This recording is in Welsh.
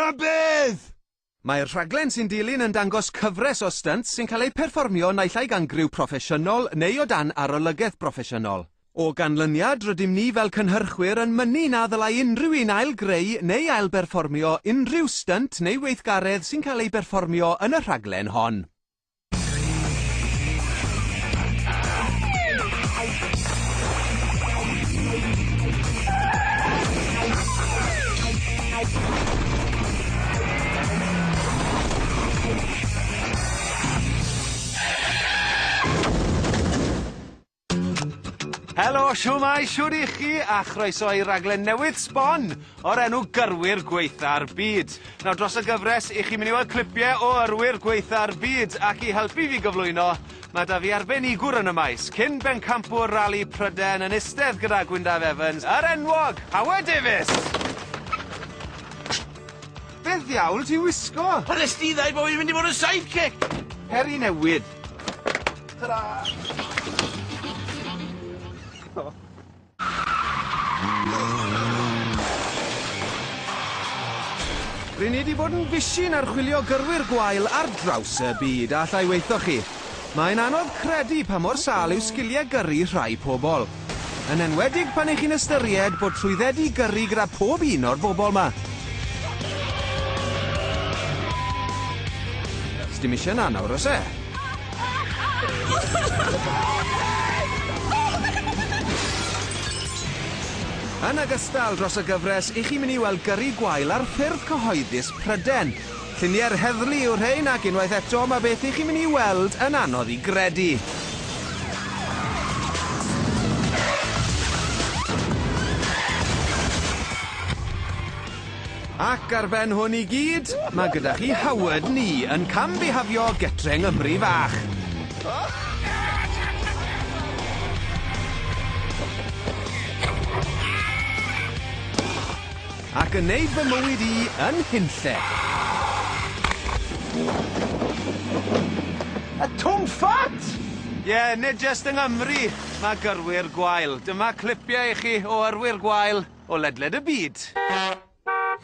Rhybydd! Mae'r rhaglen sy'n dilyn yn dangos cyfres o stunts sy'n cael ei perfformio naill ai gan griw proffesiynol neu o dan arolygaeth proffesiynol. O ganlyniad, rydym ni fel cynhyrchwyr yn mynnu na ddylai unrhyw un ailgreu neu ailberfformio unrhyw stunt neu weithgaredd sy'n cael ei berfformio yn y rhaglen hon. Helo, siwmai, siwr i chi, a chroeso i raglen newydd sbon o'r enw Gyrwyr Gwaetha'r Byd. Nawr, dros y gyfres, i chi mynd i weld clipiau o Gyrwyr Gwaetha'r Byd, ac i helpu fi gyflwyno, mae da fi arbenigwr yn y maes, cyn bencampwr rali Pryden yn istedd gyda Gwyndaf Evans, yr enwog, Howard Davies! Beth ddiawl ti'n wisgo? Nes ti ddau bod fi'n mynd i fod yn sidekick? Heri newid. Ta-da! Rydyn ni wedi bod yn fishin ar chwilio gyrwyr gwael ar draws y byd, a allai weithio chi. Mae'n anodd credu pa mor sâl yw sgiliau gyrru rhai pobl. Yn enwedig pan eich chi'n ystyried bod trwyddedu gyrru gyda pob un o'r bobl yma. Sdim eisiau na nawr, os e? Yn ogystal dros y gyfres, i chi mynd i weld gyrru gwael ar ffyrdd cyhoeddus Pryden. Lluniau'r heddlu yw'r rhain ac unwaith eto mae beth i chi mynd i weld yn anodd i gredu. Ac ar ben hwn i gyd, mae gyda chi Howard ni yn cambihafio getre Nghymru fach. Ac yn neud fy mywyd i yn hunlle. Y twm ffat! Ie, nid jyst yng Nghymru, mae gyrwyr gwael. Dyma clipiau i chi o Gyrwyr gwael o ledled y byd.